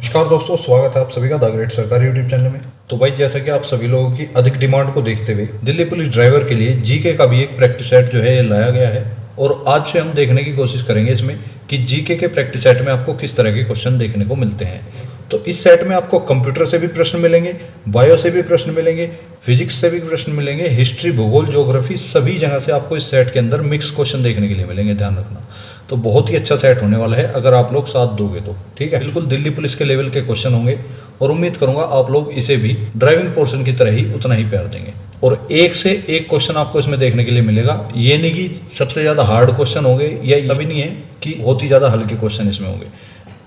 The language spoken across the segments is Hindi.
नमस्कार दोस्तों, स्वागत है आप सभी का द ग्रेट सरकारी यूट्यूब चैनल में। तो भाई, जैसा कि आप सभी लोगों की अधिक डिमांड को देखते हुए दिल्ली पुलिस ड्राइवर के लिए जीके का भी एक प्रैक्टिस सेट जो है ये लाया गया है। और आज से हम देखने की कोशिश करेंगे इसमें कि जीके के प्रैक्टिस सेट में आपको किस तरह के क्वेश्चन देखने को मिलते हैं। तो इस सेट में आपको कंप्यूटर से भी प्रश्न मिलेंगे, बायो से भी प्रश्न मिलेंगे, फिजिक्स से भी प्रश्न मिलेंगे, हिस्ट्री, भूगोल, ज्योग्राफी, सभी जगह से आपको इस सेट के अंदर मिक्स क्वेश्चन देखने के लिए मिलेंगे। ध्यान रखना, तो बहुत ही अच्छा सेट होने वाला है अगर आप लोग साथ दोगे तो। ठीक है, बिल्कुल दिल्ली पुलिस के लेवल के क्वेश्चन होंगे और उम्मीद करूंगा आप लोग इसे भी ड्राइविंग पोर्शन की तरह ही उतना ही प्यार देंगे। और एक से एक क्वेश्चन आपको इसमें देखने के लिए मिलेगा। ये नहीं कि सबसे ज़्यादा हार्ड क्वेश्चन होंगे, या ये भी नहीं है कि बहुत ही ज़्यादा हल्के क्वेश्चन इसमें होंगे।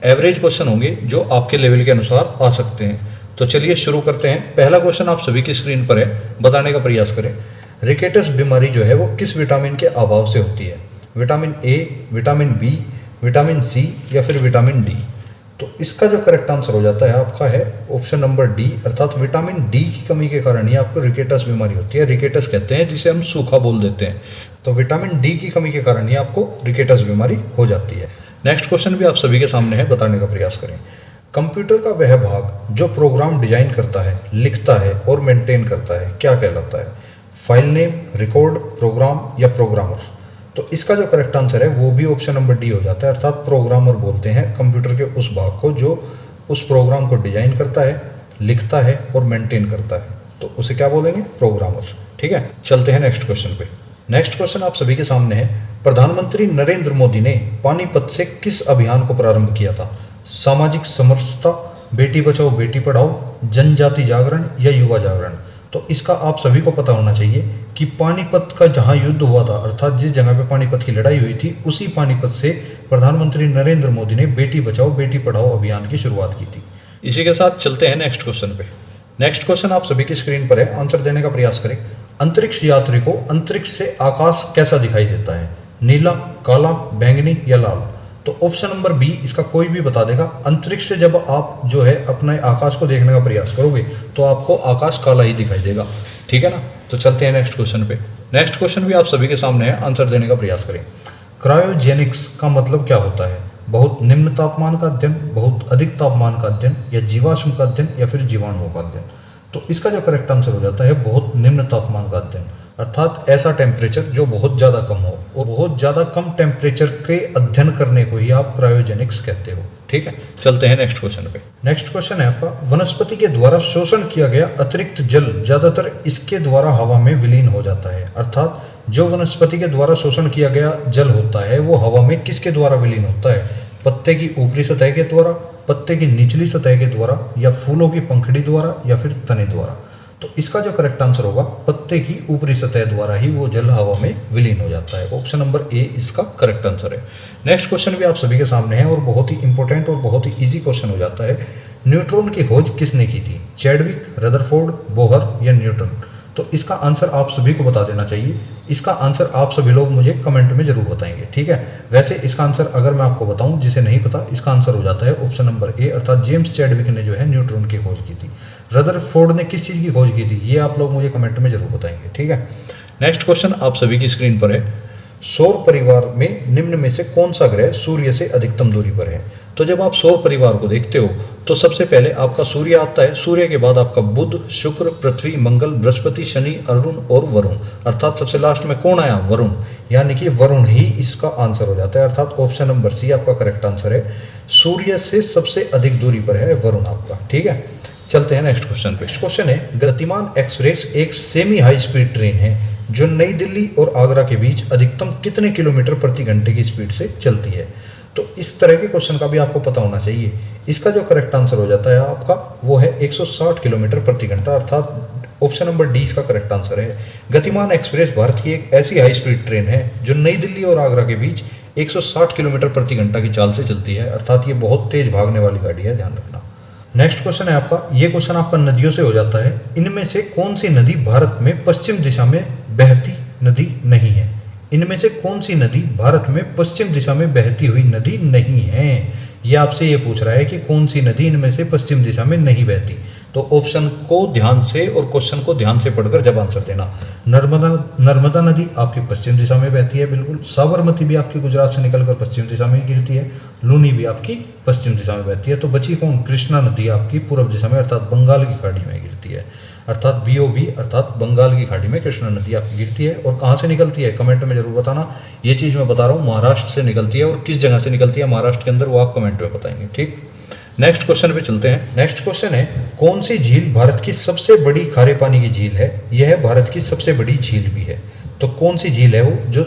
एवरेज क्वेश्चन होंगे जो आपके लेवल के अनुसार आ सकते हैं। तो चलिए शुरू करते हैं। पहला क्वेश्चन आप सभी की स्क्रीन पर है, बताने का प्रयास करें। रिकेटस बीमारी जो है वो किस विटामिन के अभाव से होती है? Vitamin A, vitamin B, vitamin C या फिर विटामिन डी? तो इसका जो करेक्ट आंसर हो जाता है आपका है ऑप्शन नंबर डी, अर्थात विटामिन डी की कमी के कारण ही आपको रिकेटस बीमारी होती है। रिकेटस कहते हैं जिसे हम सूखा बोल देते हैं। तो विटामिन डी की कमी के कारण ही आपको रिकेटस बीमारी हो जाती है। नेक्स्ट क्वेश्चन भी आप सभी के सामने है, बताने का प्रयास करें। कंप्यूटर का वह भाग जो प्रोग्राम डिजाइन करता है, लिखता है और मेंटेन करता है क्या कहलाता है? फाइल नेम, रिकॉर्ड, प्रोग्राम या प्रोग्रामर? तो इसका जो करेक्ट आंसर है वो भी ऑप्शन नंबर डी हो जाता है, अर्थात प्रोग्रामर बोलते हैं कंप्यूटर के उस भाग को जो उस प्रोग्राम को डिजाइन करता है, लिखता है और मेंटेन करता है। तो उसे क्या बोलेंगे? प्रोग्रामर। ठीक है, चलते हैं नेक्स्ट क्वेश्चन पे। नेक्स्ट क्वेश्चन आप सभी के सामने है। प्रधानमंत्री नरेंद्र मोदी ने पानीपत से किस अभियान को प्रारंभ किया था? सामाजिक समरसता, बेटी बचाओ बेटी पढ़ाओ, जनजाति जागरण या युवा जागरण? तो इसका आप सभी को पता होना चाहिए कि पानीपत का जहां युद्ध हुआ था, अर्थात जिस जगह पे पानीपत की लड़ाई हुई थी, उसी पानीपत से प्रधानमंत्री नरेंद्र मोदी ने बेटी बचाओ बेटी पढ़ाओ अभियान की शुरुआत की थी। इसी के साथ चलते हैं नेक्स्ट क्वेश्चन पे। नेक्स्ट क्वेश्चन आप सभी की स्क्रीन पर है, आंसर देने का प्रयास करें। अंतरिक्ष यात्री को अंतरिक्ष से आकाश कैसा दिखाई देता है? नीला, काला, बैंगनी या लाल? तो ऑप्शन नंबर बी इसका कोई भी बता देगा। अंतरिक्ष से जब आप जो है अपने आकाश को देखने का प्रयास करोगे तो आपको आकाश काला ही दिखाई देगा। ठीक है ना? तो चलते हैं नेक्स्ट क्वेश्चन पे। नेक्स्ट क्वेश्चन भी आप सभी के सामने है, आंसर देने का प्रयास करें। क्रायोजेनिक्स का मतलब क्या होता है? बहुत निम्न तापमान का अध्ययन, बहुत अधिक तापमान का अध्ययन या जीवाश्म का अध्ययन या फिर जीवाणुओं का अध्ययन? तो इसका जो करेक्ट आंसर हो जाता है बहुत निम्न तापमान का अध्ययन, अर्थात ऐसा टेम्परेचर जो बहुत ज़्यादा कम हो। और बहुत ज़्यादा कम टेम्परेचर के अध्ययन करने को ही आप क्रायोजेनिक्स कहते हो। ठीक है, चलते हैं नेक्स्ट क्वेश्चन पे। नेक्स्ट क्वेश्चन है आपका, वनस्पति के द्वारा शोषण किया गया अतिरिक्त जल ज्यादातर इसके द्वारा हवा में विलीन हो जाता है, अर्थात जो वनस्पति के द्वारा शोषण किया गया जल होता है वो हवा में किसके द्वारा विलीन होता है? पत्ते की ऊपरी सतह के द्वारा, पत्ते की निचली सतह के द्वारा या फूलों की पंखड़ी द्वारा या फिर तने द्वारा? तो इसका जो करेक्ट आंसर होगा पत्ते की ऊपरी सतह द्वारा ही वो जल हवा में विलीन हो जाता है। ऑप्शन नंबर ए इसका करेक्ट आंसर है। नेक्स्ट क्वेश्चन भी आप सभी के सामने है और बहुत ही इंपॉर्टेंट और बहुत ही इजी क्वेश्चन हो जाता है। न्यूट्रॉन की खोज किसने की थी? चैडविक, रदरफोर्ड, बोहर या न्यूटन? तो इसका आंसर आप सभी को बता देना चाहिए। इसका आंसर आप सभी लोग मुझे कमेंट में जरूर बताएंगे। ठीक है, वैसे इसका आंसर अगर मैं आपको बताऊं, जिसे नहीं पता, इसका आंसर हो जाता है ऑप्शन नंबर ए, अर्थात जेम्स चैडविक ने जो है न्यूट्रॉन की खोज की थी। रदरफोर्ड ने किस चीज़ की खोज की थी ये आप लोग मुझे कमेंट में जरूर बताएंगे। ठीक है, नेक्स्ट क्वेश्चन आप सभी की स्क्रीन पर है। सौर परिवार में निम्न में से कौन सा ग्रह सूर्य से अधिकतम दूरी पर है? तो जब आप सौर परिवार को देखते हो तो सबसे पहले आपका सूर्य आता है, सूर्य के बाद आपका बुध, शुक्र, पृथ्वी, मंगल, बृहस्पति, शनि, अरुण और वरुण, अर्थात सबसे लास्ट में कौन आया? वरुण, यानी कि वरुण ही इसका आंसर हो जाता है, अर्थात ऑप्शन नंबर सी आपका करेक्ट आंसर है। सूर्य से सबसे अधिक दूरी पर है वरुण आपका। ठीक है, चलते हैं नेक्स्ट क्वेश्चन पे। क्वेश्चन है, गतिमान एक्सप्रेस एक सेमी हाई स्पीड ट्रेन है जो नई दिल्ली और आगरा के बीच अधिकतम कितने किलोमीटर प्रति घंटे की स्पीड से चलती है? तो इस तरह के क्वेश्चन का भी आपको पता होना चाहिए। इसका जो करेक्ट आंसर हो जाता है आपका वो है 160 किलोमीटर प्रति घंटा, अर्थात ऑप्शन नंबर डी इसका करेक्ट आंसर है। गतिमान एक्सप्रेस भारत की एक ऐसी हाई स्पीड ट्रेन है जो नई दिल्ली और आगरा के बीच 160 किलोमीटर प्रति घंटा की चाल से चलती है, अर्थात ये बहुत तेज भागने वाली गाड़ी है, ध्यान रखना। नेक्स्ट क्वेश्चन है आपका, ये क्वेश्चन आपका नदियों से हो जाता है। इनमें से कौन सी नदी भारत में पश्चिम दिशा में बहती नदी नहीं है? इनमें से कौन सी नदी भारत में पश्चिम दिशा में बहती हुई नदी नहीं है? ये आपसे ये पूछ रहा है कि कौन सी नदी इनमें से पश्चिम दिशा में नहीं बहती। तो ऑप्शन को ध्यान से और क्वेश्चन को ध्यान से पढ़कर जब आंसर देना। नर्मदा नदी आपकी पश्चिम दिशा में बहती है, बिल्कुल। साबरमती भी आपकी गुजरात से निकलकर पश्चिम दिशा में गिरती है। लूनी भी आपकी पश्चिम दिशा में बहती है। तो बची कौन? कृष्णा नदी आपकी पूर्व दिशा में अर्थात बंगाल की खाड़ी में गिरती है, अर्थात BOB अर्थात बंगाल की खाड़ी में कृष्णा नदी आपकी गिरती है। और कहाँ से निकलती है कमेंट में जरूर बताना। ये चीज़ मैं बता रहा हूँ महाराष्ट्र से निकलती है, और किस जगह से निकलती है महाराष्ट्र के अंदर वो आप कमेंट में बताएंगे, ठीक। नेक्स्ट क्वेश्चन पे चलते हैं। नेक्स्ट क्वेश्चन है, कौन सी झील भारत की सबसे बड़ी खारे पानी की झील है? यह भारत की सबसे बड़ी झील भी है। तो कौन सी झील है वो जो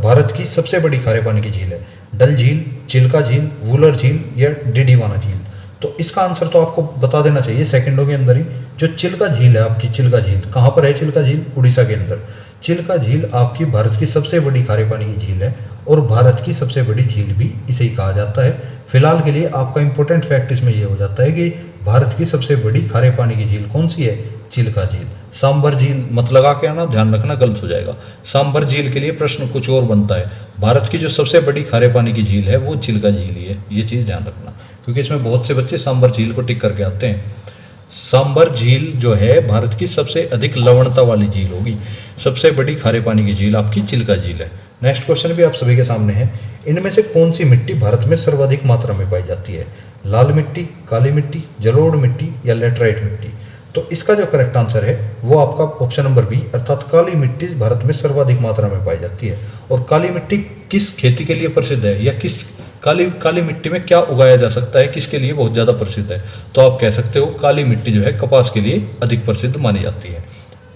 भारत की सबसे बड़ी खारे पानी की झील है? डल झील, चिल्का झील, वुलर झील या डिडीवाना झील? तो इसका आंसर तो आपको बता देना चाहिए सेकंडों के अंदर ही। जो चिल्का झील है आपकी, चिल्का झील कहाँ पर है? चिल्का झील उड़ीसा के अंदर। चिल्का झील आपकी भारत की सबसे बड़ी खारे पानी की झील है, और भारत की सबसे बड़ी झील भी इसे ही कहा जाता है। फिलहाल के लिए आपका इंपॉर्टेंट फैक्ट इसमें यह हो जाता है कि भारत की सबसे बड़ी खारे पानी की झील कौन सी है? चिल्का झील। सांबर झील मत लगा के आना, ध्यान रखना गलत हो जाएगा। सांबर झील के लिए प्रश्न कुछ और बनता है। भारत की जो सबसे बड़ी खारे पानी की झील है वो चिल्का झील ही है, ये चीज़ ध्यान रखना, क्योंकि इसमें बहुत से बच्चे सांबर झील को टिक करके आते हैं। सांबर झील जो है भारत की सबसे अधिक लवणता वाली झील होगी। सबसे बड़ी खारे पानी की झील आपकी चिल्का झील है। नेक्स्ट क्वेश्चन भी आप सभी के सामने है। इनमें से कौन सी मिट्टी भारत में सर्वाधिक मात्रा में पाई जाती है? लाल मिट्टी, काली मिट्टी, जलोढ़ मिट्टी या लेटराइट मिट्टी? तो इसका जो करेक्ट आंसर है वो आपका ऑप्शन नंबर बी अर्थात काली मिट्टी भारत में सर्वाधिक मात्रा में पाई जाती है। और काली मिट्टी किस खेती के लिए प्रसिद्ध है, या किस काली मिट्टी में क्या उगाया जा सकता है, किसके लिए बहुत ज़्यादा प्रसिद्ध है? तो आप कह सकते हो काली मिट्टी जो है कपास के लिए अधिक प्रसिद्ध मानी जाती है।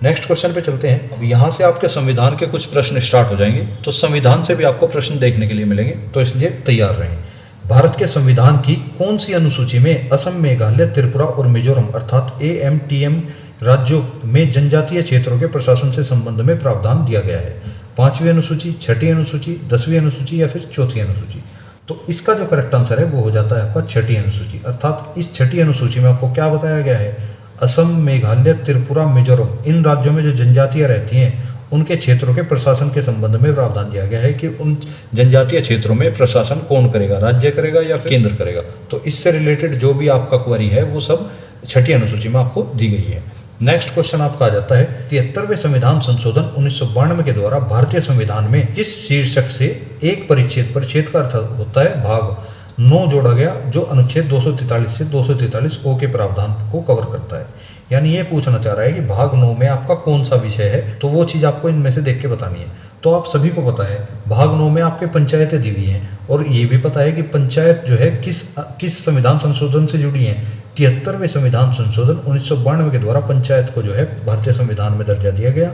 नेक्स्ट क्वेश्चन पे चलते हैं। अब यहाँ से आपके संविधान के कुछ प्रश्न स्टार्ट हो जाएंगे, तो संविधान से भी आपको प्रश्न देखने के लिए मिलेंगे, तो इसलिए तैयार रहें। भारत के संविधान की कौन सी अनुसूची में असम, मेघालय, त्रिपुरा और मिजोरम अर्थात AMTM राज्यों में जनजातीय क्षेत्रों के प्रशासन से संबंध में प्रावधान दिया गया है? 5वीं अनुसूची, 6ठी अनुसूची, 10वीं अनुसूची या फिर 4थी अनुसूची? तो इसका जो करेक्ट आंसर है वो हो जाता है आपका 6ठी अनुसूची। अर्थात इस 6ठी अनुसूची में आपको क्या बताया गया है? असम, मेघालय, त्रिपुरा, मिजोरम इन राज्यों में जो जनजातियां रहती हैं उनके क्षेत्रों के प्रशासन के संबंध में प्रावधान दिया गया है कि उन जनजातीय क्षेत्रों में प्रशासन कौन करेगा, राज्य करेगा या फिर केंद्र करेगा। तो इससे रिलेटेड जो भी आपका क्वेरी है वो सब 6ठी अनुसूची में आपको दी गई है। नेक्स्ट क्वेश्चन आपका आ जाता है 73वें संविधान संशोधन 1992 के द्वारा भारतीय संविधान में किस शीर्षक से एक परिच्छेद का अर्थ होता है भाग 9 जोड़ा गया, जो अनुच्छेद 243 से 243 ओ के प्रावधान को कवर करता है? यानी ये पूछना चाह रहा है कि भाग 9 में आपका कौन सा विषय है, तो वो चीज़ आपको इनमें से देख के बतानी है। तो आप सभी को पता है भाग 9 में आपके पंचायतें दी हुई हैं, और ये भी पता है कि पंचायत जो है किस संविधान संशोधन से जुड़ी है। 73वें संविधान संशोधन 1992 के द्वारा पंचायत को जो है भारतीय संविधान में दर्जा दिया गया,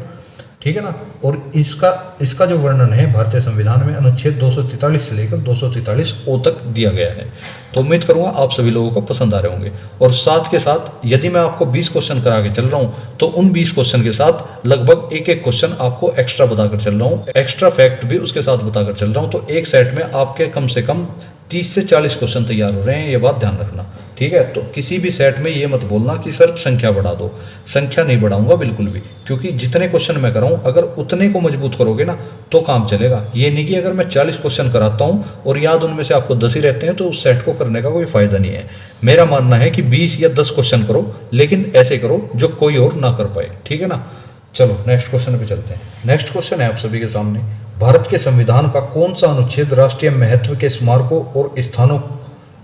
ठीक है ना। और इसका जो वर्णन है भारतीय संविधान में अनुच्छेद 243 से लेकर 243 ओ तक दिया गया है। तो उम्मीद करूंगा आप सभी लोगों को पसंद आ रहे होंगे। और साथ के साथ यदि मैं आपको 20 क्वेश्चन करा के चल रहा हूं तो उन 20 क्वेश्चन के साथ लगभग एक क्वेश्चन आपको एक्स्ट्रा बताकर चल रहा हूं, एक्स्ट्रा फैक्ट भी उसके साथ बताकर चल रहा हूं। तो एक सेट में आपके कम से कम 30 से 40 क्वेश्चन तैयार हो रहे हैं, ये बात ध्यान रखना, ठीक है। तो किसी भी सेट में ये मत बोलना कि सर संख्या बढ़ा दो, संख्या नहीं बढ़ाऊंगा बिल्कुल भी, क्योंकि जितने क्वेश्चन मैं कराऊं अगर उतने को मजबूत करोगे ना तो काम चलेगा। ये नहीं कि अगर मैं 40 क्वेश्चन कराता हूं और याद उनमें से आपको 10 ही रहते हैं तो उस सेट को करने का कोई फायदा नहीं है। मेरा मानना है कि 20 या 10 क्वेश्चन करो, लेकिन ऐसे करो जो कोई और ना कर पाए, ठीक है ना। चलो नेक्स्ट क्वेश्चन पे चलते हैं। नेक्स्ट क्वेश्चन है आप सभी के सामने, भारत के संविधान का कौन सा अनुच्छेद राष्ट्रीय महत्व के स्मारकों और स्थानों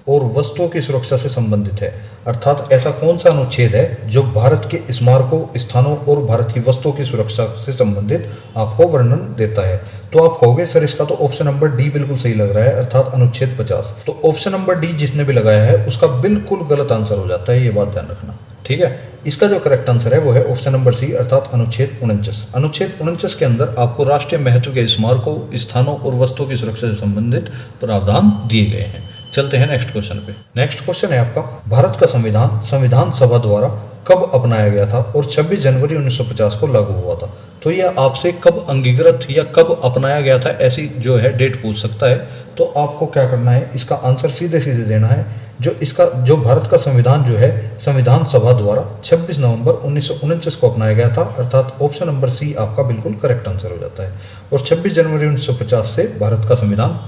और वस्तुओं की सुरक्षा से संबंधित है? अर्थात ऐसा कौन सा अनुच्छेद है जो भारत के स्मारकों, स्थानों और भारत की वस्तुओं की सुरक्षा से संबंधित आपको वर्णन देता है? तो आप कहोगे सर इसका तो ऑप्शन नंबर डी बिल्कुल सही लग रहा है, अर्थात अनुच्छेद 50। तो ऑप्शन नंबर डी जिसने भी लगाया है उसका बिल्कुल गलत आंसर हो जाता है, ये बात ध्यान रखना, ठीक है। इसका जो करेक्ट आंसर है वो है ऑप्शन नंबर सी अर्थात अनुच्छेद 49। अनुच्छेद 49 के अंदर आपको राष्ट्रीय महत्व के स्मारकों, स्थानों और वस्तुओं की सुरक्षा से संबंधित प्रावधान दिए गए हैं। चलते हैं नेक्स्ट क्वेश्चन पे। नेक्स्ट क्वेश्चन है आपका, भारत का संविधान सभा द्वारा कब अपनाया गया था और 26 जनवरी 1950 को लागू हुआ था? तो यह आपसे कब अंगीकृत या कब अपनाया गया था ऐसी जो है डेट पूछ सकता है। तो आपको क्या करना है, इसका आंसर सीधे सीधे देना है। जो भारत का संविधान जो है संविधान सभा द्वारा 26 नवंबर 1949 को अपनाया गया था, अर्थात ऑप्शन नंबर सी आपका बिल्कुल करेक्ट आंसर हो जाता है। और 26 जनवरी 1950 से भारत का संविधान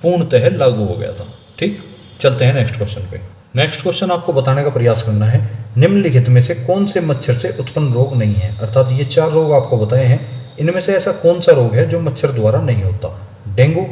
पूर्णतः लागू हो गया था, ठीक। चलते हैं नेक्स्ट क्वेश्चन पे। नेक्स्ट क्वेश्चन आपको बताने का प्रयास करना है निम्नलिखित में से कौन से मच्छर से उत्पन्न रोग नहीं है। अर्थात ये 4 रोग आपको बताए हैं, इनमें से ऐसा कौन सा रोग है जो मच्छर द्वारा नहीं होता। डेंगू,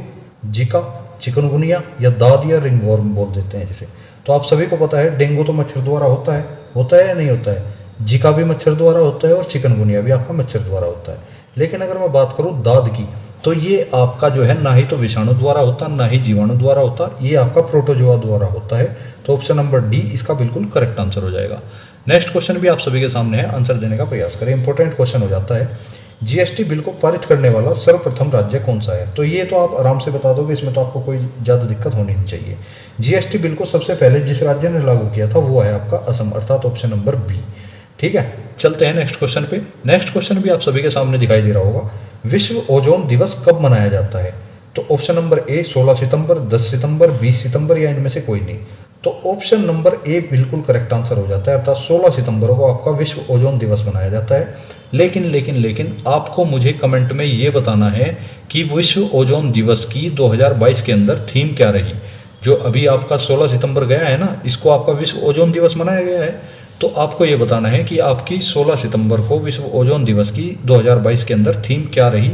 जीका, चिकनगुनिया या दाद या रिंगवर्म बोल देते हैं जिसे। तो आप सभी को पता है डेंगू तो मच्छर द्वारा होता है या नहीं होता है। जीका भी मच्छर द्वारा होता है और चिकनगुनिया भी आपका मच्छर द्वारा होता है। लेकिन अगर मैं बात करूं दाद की, तो ये आपका जो है ना ही तो विषाणु द्वारा होता, ना ही जीवाणु द्वारा होता, ये आपका प्रोटोजोआ द्वारा होता है। तो ऑप्शन नंबर डी इसका बिल्कुल करेक्ट आंसर हो जाएगा। नेक्स्ट क्वेश्चन भी आप सभी के सामने है, आंसर देने का प्रयास करें। इंपॉर्टेंट क्वेश्चन हो जाता है, जीएसटी बिल को पारित करने वाला सर्वप्रथम राज्य कौन सा है। तो ये तो आप आराम से बता दोगे, इसमें तो आपको कोई ज़्यादा दिक्कत होनी नहीं चाहिए। जीएसटी बिल को सबसे पहले जिस राज्य ने लागू किया था वो है आपका असम, अर्थात ऑप्शन नंबर बी। ठीक है, चलते हैं नेक्स्ट क्वेश्चन पे। नेक्स्ट क्वेश्चन भी आप सभी के सामने दिखाई दे रहा होगा, विश्व ओजोन दिवस कब मनाया जाता है। तो ऑप्शन नंबर ए 16 सितंबर, 10 सितंबर, 20 सितंबर या इनमें से कोई नहीं। तो ऑप्शन नंबर ए बिल्कुल करेक्ट आंसर हो जाता है, अर्थात 16 सितंबर को आपका विश्व ओजोन दिवस मनाया जाता है। लेकिन आपको मुझे कमेंट में ये बताना है कि विश्व ओजोन दिवस की 2022 के अंदर थीम क्या रही। जो अभी आपका 16 सितंबर गया है ना, इसको आपका विश्व ओजोन दिवस मनाया गया है। तो आपको ये बताना है कि आपकी 16 सितंबर को विश्व ओजोन दिवस की 2022 के अंदर थीम क्या रही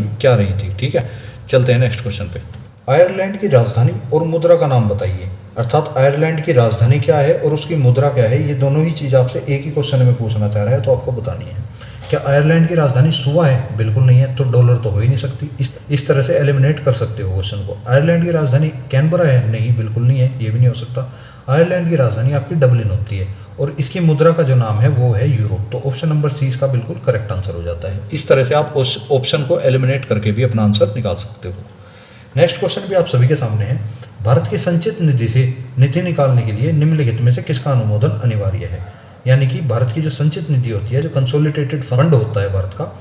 थी। ठीक है, चलते हैं नेक्स्ट क्वेश्चन पे। आयरलैंड की राजधानी और मुद्रा का नाम बताइए। अर्थात आयरलैंड की राजधानी क्या है और उसकी मुद्रा क्या है, ये दोनों ही चीज़ आपसे एक ही क्वेश्चन में पूछना चाह रहा है, तो आपको बतानी है। क्या आयरलैंड की राजधानी सुवा है? बिल्कुल नहीं है, तो डॉलर तो हो ही नहीं सकती। इस तरह से एलिमिनेट कर सकते हो क्वेश्चन को। आयरलैंड की राजधानी कैनबरा है? नहीं, बिल्कुल नहीं है, ये भी नहीं हो सकता। आयरलैंड की राजधानी आपकी डबलिन होती है और इसकी मुद्रा का जो नाम है वो है यूरो। तो ऑप्शन नंबर सी इसका बिल्कुल करेक्ट आंसर हो जाता है। इस तरह से आप उस ऑप्शन को एलिमिनेट करके भी अपना आंसर निकाल सकते हो। नेक्स्ट क्वेश्चन भी आप सभी के सामने है, भारत की संचित निधि से निधि निकालने के लिए निम्नलिखित में से किसका अनुमोदन अनिवार्य है। यानी कि भारत की जो संचित निधि होती है, जो कंसोलिडेटेड फंड होता है भारत का,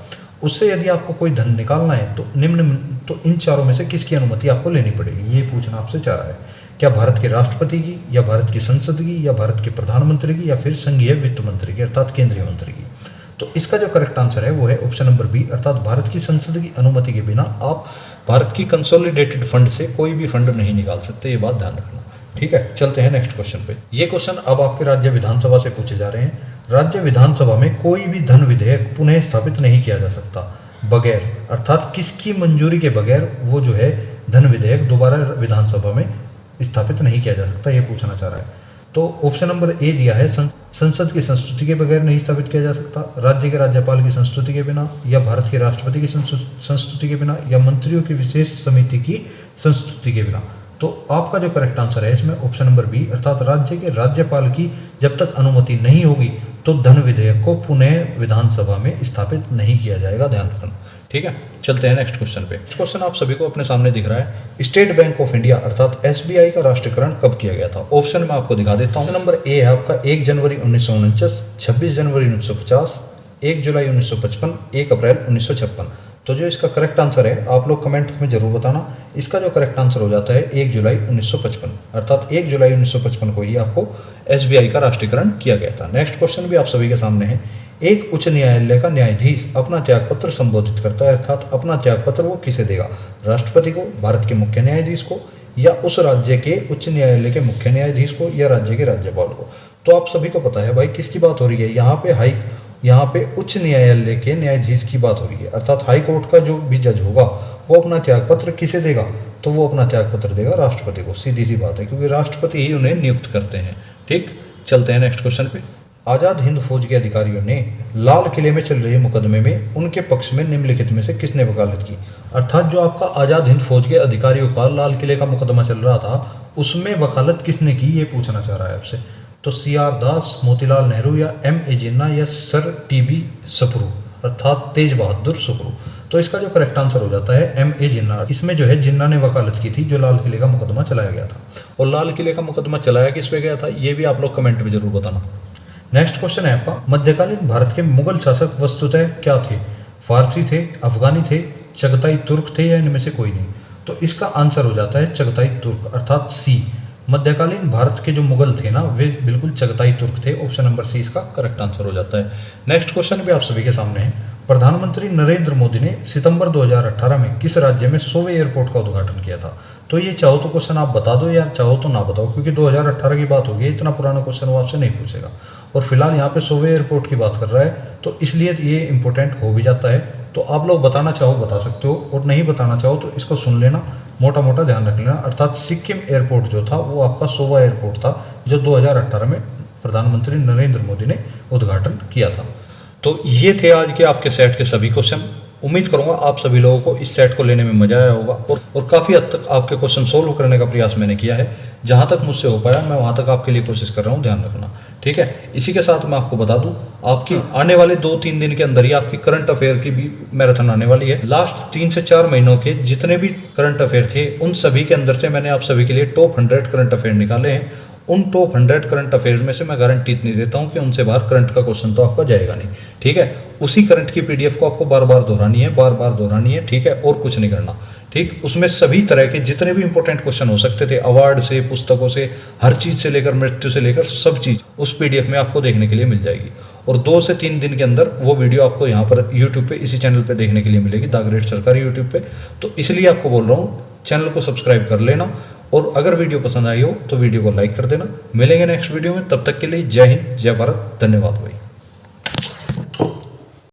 उससे यदि आपको कोई धन निकालना है तो इन चारों में से किसकी अनुमति आपको लेनी पड़ेगी, ये पूछना आपसे चाह रहा है। क्या भारत के राष्ट्रपति की, या भारत की संसद की, या भारत के प्रधानमंत्री की, या फिर संघीय वित्त मंत्री की अर्थात केंद्रीय मंत्री की। तो इसका जो करेक्ट आंसर है वो है ऑप्शन नंबर बी, अर्थात भारत की संसद की अनुमति के बिना आप भारत की कंसोलिडेटेड फंड से कोई भी फंड नहीं निकाल सकते, ये बात ध्यान रखना। ठीक है, चलते हैं नेक्स्ट क्वेश्चन पे। ये क्वेश्चन अब आपके राज्य विधानसभा से पूछे जा रहे हैं। राज्य विधानसभा में कोई भी धन विधेयक पुनः स्थापित नहीं किया जा सकता बगैर, अर्थात किसकी मंजूरी के बगैर वो जो है धन विधेयक दोबारा विधानसभा में स्थापित नहीं किया जा सकता, ये पूछना चाह रहा है। तो ऑप्शन नंबर ए दिया है, संसद की संस्तुति के बगैर नहीं स्थापित किया जा सकता, राज्य के राज्यपाल की संस्तुति के बिना, या भारत के राष्ट्रपति की संस्तुति के बिना, या मंत्रियों की विशेष समिति की संस्तुति के बिना। तो आपका जो करेक्ट आंसर है इसमें ऑप्शन नंबर बी, अर्थात राज्य के राज्यपाल की जब तक अनुमति नहीं होगी तो धन विधेयक को पुनः विधानसभा में स्थापित नहीं किया जाएगा, ध्यान रखना। ठीक है, चलते हैं नेक्स्ट क्वेश्चन पे। नेक्स्ट क्वेश्चन आप सभी को अपने सामने दिख रहा है, स्टेट बैंक ऑफ इंडिया अर्थात एसबीआई का राष्ट्रीयकरण कब किया गया था। ऑप्शन में आपको दिखा देता हूँ। नंबर ए है आपका 1 जनवरी 1949, 26 जनवरी 1950, 1 जुलाई 1955, 1 अप्रैल 1956। तो जो इसका करेक्ट आंसर है आप लोग कमेंट में जरूर बताना। इसका जो करेक्ट आंसर हो जाता है 1 जुलाई 1955, अर्थात 1 जुलाई 1955 को ही आपको एसबीआई का राष्ट्रीयकरण किया गया था। नेक्स्ट क्वेश्चन भी आप सभी के सामने है, एक उच्च न्यायालय का न्यायाधीश अपना त्यागपत्र संबोधित करता है, अर्थात अपना त्यागपत्र वो किसे देगा, राष्ट्रपति को, भारत के मुख्य न्यायाधीश को, या उस राज्य के उच्च न्यायालय के मुख्य न्यायाधीश को, या राज्य के राज्यपाल को। तो आप सभी को पता है भाई किसकी बात हो रही है, यहाँ पे उच्च न्यायालय के न्यायाधीश की बात हो रही है, अर्थात हाई कोर्ट का जो भी जज होगा वो अपना त्यागपत्र किसे देगा, तो वो अपना त्यागपत्र देगा राष्ट्रपति को। सीधी सी बात है, क्योंकि राष्ट्रपति ही उन्हें नियुक्त करते हैं। ठीक, चलते हैं नेक्स्ट क्वेश्चन पे। आज़ाद हिंद फौज के अधिकारियों ने लाल किले में चल रहे मुकदमे में उनके पक्ष में निम्नलिखित में से किसने वकालत की। अर्थात जो आपका आज़ाद हिंद फौज के अधिकारियों का लाल किले का मुकदमा चल रहा था उसमें वकालत किसने की, ये पूछना चाह रहा है आपसे। तो सीआर दास, मोतीलाल नेहरू, या एम.ए. जिन्ना, या सर टी.बी. सप्रू अर्थात तेज बहादुर सप्रू। तो इसका जो करेक्ट आंसर हो जाता है एम.ए. जिन्ना। इसमें जो है जिन्ना ने वकालत की थी जो लाल किले का मुकदमा चलाया गया था। और लाल किले का मुकदमा चलाया किस पे गया था ये भी आप लोग कमेंट में जरूर बताना। नेक्स्ट क्वेश्चन है आपका, मध्यकालीन भारत के मुगल शासक वस्तुतः क्या थे, फारसी थे, अफगानी थे, चगताई तुर्क थे, या इनमें से कोई नहीं। तो इसका आंसर हो जाता है चगताई तुर्क, अर्थात सी। मध्यकालीन भारत के जो मुगल थे ना वे बिल्कुल चगताई तुर्क थे। ऑप्शन नंबर सी इसका करेक्ट आंसर हो जाता है। नेक्स्ट क्वेश्चन भी आप सभी के सामने है, प्रधानमंत्री नरेंद्र मोदी ने सितंबर 2018 में किस राज्य में 100वें एयरपोर्ट का उद्घाटन किया था? तो ये चाहो तो क्वेश्चन आप बता दो या चाहो तो ना बताओ, क्योंकि 2018 की बात होगी, इतना पुराना क्वेश्चन वो आपसे नहीं पूछेगा। और फिलहाल यहाँ पे 100वें एयरपोर्ट की बात कर रहा है, तो इसलिए ये इंपॉर्टेंट हो भी जाता है। तो आप लोग बताना चाहो बता सकते हो, और नहीं बताना चाहो तो इसको सुन लेना, मोटा मोटा ध्यान रख लेना। अर्थात सिक्किम एयरपोर्ट जो था वो आपका 100वां एयरपोर्ट था, जो 2018 में प्रधानमंत्री नरेंद्र मोदी ने उद्घाटन किया था। तो ये थे आज के आपके सेट के सभी क्वेश्चन। उम्मीद करूंगा आप सभी लोगों को इस सेट को लेने में मजा आया होगा, और काफ़ी हद तक आपके क्वेश्चन सोल्व करने का प्रयास मैंने किया है। जहां तक मुझसे हो पाया मैं वहां तक आपके लिए कोशिश कर रहा हूं, ध्यान रखना, ठीक है। इसी के साथ मैं आपको बता दूं, आपकी आने वाले 2-3 दिन के अंदर ही आपकी करंट अफेयर की भी मैराथन आने वाली है। लास्ट 3 से 4 महीनों के जितने भी करंट अफेयर थे, उन सभी के अंदर से मैंने आप सभी के लिए टॉप 100 करंट अफेयर निकाले हैं। उन टॉप 100 करंट अफेयर्स में से मैं गारंटी इतनी देता हूं कि उनसे बाहर करंट का क्वेश्चन तो आपका जाएगा नहीं, ठीक है। उसी करंट की पीडीएफ को आपको बार बार दोहरानी है, ठीक है, और कुछ नहीं करना, ठीक। उसमें सभी तरह के जितने भी इंपॉर्टेंट क्वेश्चन हो सकते थे, अवार्ड से, पुस्तकों से, हर चीज से लेकर मृत्यु से लेकर सब चीज उस पीडीएफ में आपको देखने के लिए मिल जाएगी। और 2 से 3 दिन के अंदर वो वीडियो आपको यहाँ पर यूट्यूब पे इसी चैनल पे देखने के लिए मिलेगी, द ग्रेट सरकारी यूट्यूब पे। तो इसलिए आपको बोल रहा हूँ, चैनल को सब्सक्राइब कर लेना, और अगर वीडियो पसंद आई हो तो वीडियो को लाइक कर देना। मिलेंगे नेक्स्ट वीडियो में, तब तक के लिए जय हिंद, जय भारत, धन्यवाद भाई।